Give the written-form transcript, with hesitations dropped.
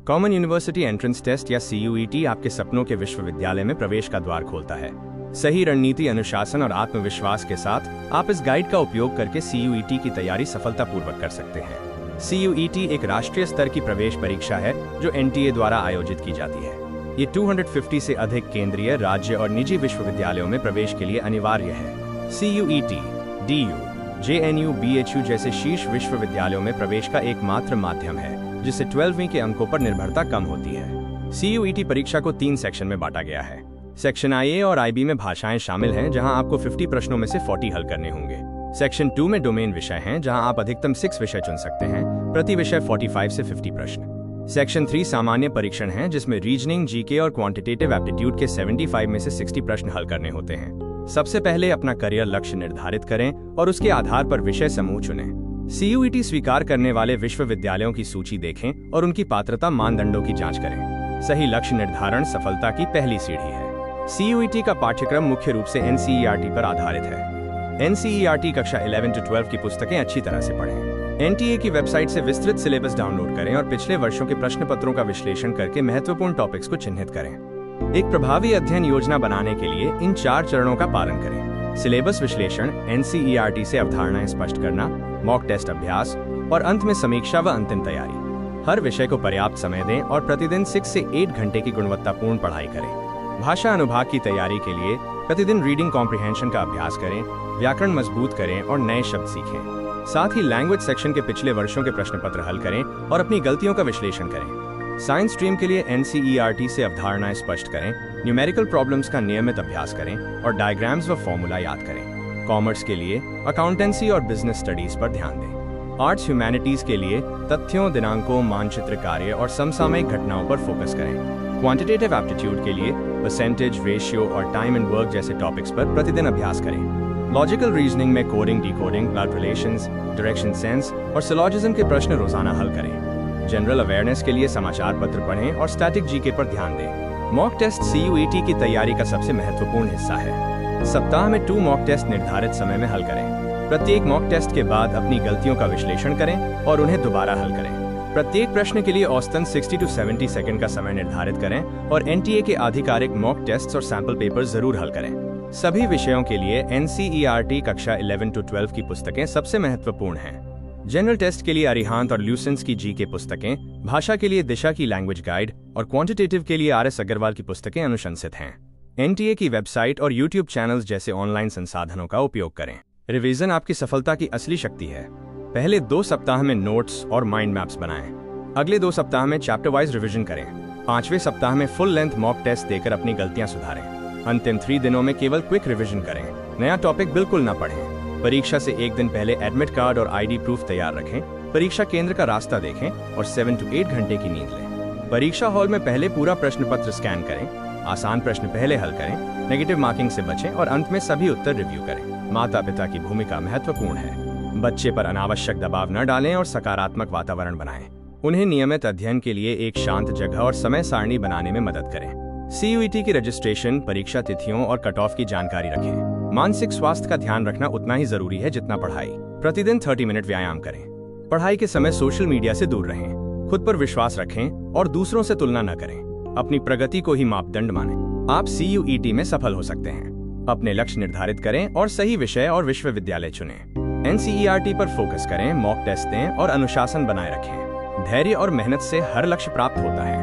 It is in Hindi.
कॉमन यूनिवर्सिटी एंट्रेंस टेस्ट या CUET आपके सपनों के विश्वविद्यालय में प्रवेश का द्वार खोलता है। सही रणनीति, अनुशासन और आत्मविश्वास के साथ आप इस गाइड का उपयोग करके CUET की तैयारी सफलतापूर्वक कर सकते हैं। CUET एक राष्ट्रीय स्तर की प्रवेश परीक्षा है जो NTA द्वारा आयोजित की जाती है। ये 250 से अधिक केंद्रीय, राज्य और निजी विश्वविद्यालयों में प्रवेश के लिए अनिवार्य है। CUET, DU, JNU, BHU जैसे शीर्ष विश्वविद्यालयों में प्रवेश का एकमात्र माध्यम है जिससे 12वीं के अंकों पर निर्भरता कम होती है। CUET परीक्षा को 3 सेक्शन में बांटा गया है। सेक्शन IA और IB में भाषाएं शामिल हैं जहां आपको 50 प्रश्नों में से 40 हल करने होंगे। सेक्शन 2 में डोमेन विषय हैं जहां आप अधिकतम 6 विषय चुन सकते हैं, प्रति विषय 45 से 50 प्रश्न। सेक्शन 3 सामान्य परीक्षण है जिसमें रीजनिंग, GK और क्वांटिटेटिव एप्टीट्यूड के 75 में से 60 प्रश्न हल करने होते हैं। सबसे पहले अपना करियर लक्ष्य निर्धारित करें और उसके आधार पर विषय समूह चुनें। CUET स्वीकार करने वाले विश्वविद्यालयों की सूची देखें और उनकी पात्रता मानदंडों की जांच करें। सही लक्ष्य निर्धारण सफलता की पहली सीढ़ी है। CUET का पाठ्यक्रम मुख्य रूप से NCERT पर आधारित है। NCERT कक्षा 11 से 12 की पुस्तकें अच्छी तरह से पढ़ें। NTA की वेबसाइट से विस्तृत सिलेबस डाउनलोड करें और पिछले वर्षों के प्रश्न पत्रों का विश्लेषण करके महत्वपूर्ण टॉपिक्स को चिन्हित करें। एक प्रभावी अध्ययन योजना बनाने के लिए इन 4 चरणों का पालन करें। सिलेबस विश्लेषण, NCERT से अवधारणाएं स्पष्ट करना, मॉक टेस्ट अभ्यास और अंत में समीक्षा व अंतिम तैयारी। हर विषय को पर्याप्त समय दें और प्रतिदिन 6 से 8 घंटे की गुणवत्तापूर्ण पढ़ाई करें। भाषा अनुभाग की तैयारी के लिए प्रतिदिन रीडिंग कॉम्प्रिहेंशन का अभ्यास करें, व्याकरण मजबूत करें और नए शब्द सीखें। साथ ही लैंग्वेज सेक्शन के पिछले वर्षों के प्रश्न पत्र हल करें और अपनी गलतियों का विश्लेषण करें। साइंस स्ट्रीम के लिए NCERT से अवधारणाएं स्पष्ट करें, न्यूमेरिकल प्रॉब्लम्स का नियमित अभ्यास करें और डायग्राम्स व फॉर्मूला याद करें। कॉमर्स के लिए अकाउंटेंसी और बिजनेस स्टडीज पर ध्यान दें। आर्ट्स ह्यूमैनिटीज के लिए तथ्यों, दिनांकों, मानचित्र कार्य और समसामयिक घटनाओं पर फोकस करें। क्वांटिटेटिव एप्टीट्यूड के लिए परसेंटेज, रेशियो और टाइम एंड वर्क जैसे टॉपिक्स पर प्रतिदिन अभ्यास करें। लॉजिकल रीजनिंग में coding, decoding, blood relations, direction sense और सिलॉजिज्म के प्रश्न रोजाना हल करें। जनरल अवेयरनेस के लिए समाचार पत्र पढ़ें और स्टैटिक GK पर ध्यान दें। मॉक टेस्ट CUET की तैयारी का सबसे महत्वपूर्ण हिस्सा है। सप्ताह में 2 मॉक टेस्ट निर्धारित समय में हल करें। प्रत्येक मॉक टेस्ट के बाद अपनी गलतियों का विश्लेषण करें और उन्हें दोबारा हल करें। प्रत्येक प्रश्न के लिए औसतन 60 से 70 सेकंड का समय निर्धारित करें और NTA के आधिकारिक मॉक टेस्ट और सैंपल पेपर जरूर हल करें। सभी विषयों के लिए NCERT कक्षा 11 से 12 की पुस्तकें सबसे महत्वपूर्ण हैं। जनरल टेस्ट के लिए अरिहंत और ल्यूसेंस की GK पुस्तकें, भाषा के लिए दिशा की लैंग्वेज गाइड और क्वांटिटेटिव के लिए RS अग्रवाल की पुस्तकें अनुशंसित हैं। NTA की वेबसाइट और YouTube चैनल्स जैसे ऑनलाइन संसाधनों का उपयोग करें। रिवीजन आपकी सफलता की असली शक्ति है। पहले 2 सप्ताह में नोट्स और माइंड मैप्स बनाएं। अगले 2 सप्ताह में चैप्टर वाइज रिवीजन करें। 5वें सप्ताह में फुल लेंथ मॉक टेस्ट देकर अपनी गलतियां सुधारें। अंतिम 3 दिनों में केवल क्विक रिवीजन करें। नया टॉपिक बिल्कुल न पढ़ें। परीक्षा से 1 दिन पहले एडमिट कार्ड और ID प्रूफ तैयार रखें। परीक्षा केंद्र का रास्ता देखें और 7 से 8 घंटे की नींद लें। परीक्षा हॉल में पहले पूरा प्रश्न पत्र स्कैन करें। आसान प्रश्न पहले हल करें। नेगेटिव मार्किंग से बचें और अंत में सभी उत्तर रिव्यू करें। माता पिता की भूमिका महत्वपूर्ण है। बच्चे पर अनावश्यक दबाव न डालें और सकारात्मक वातावरण बनाएं। उन्हें नियमित अध्ययन के लिए एक शांत जगह और समय सारणी बनाने में मदद करें। CUET की रजिस्ट्रेशन, परीक्षा तिथियों और कट ऑफ की जानकारी रखें। मानसिक स्वास्थ्य का ध्यान रखना उतना ही जरूरी है जितना पढ़ाई। प्रतिदिन 30 मिनट व्यायाम करें। पढ़ाई के समय सोशल मीडिया से दूर रहें। खुद पर विश्वास रखें और दूसरों से तुलना न करें। अपनी प्रगति को ही मापदंड मानें। आप CUET में सफल हो सकते हैं। अपने लक्ष्य निर्धारित करें और सही विषय और विश्वविद्यालय चुनें। NCERT पर फोकस करें, मॉक टेस्ट दें और अनुशासन बनाए रखें। धैर्य और मेहनत से हर लक्ष्य प्राप्त होता है।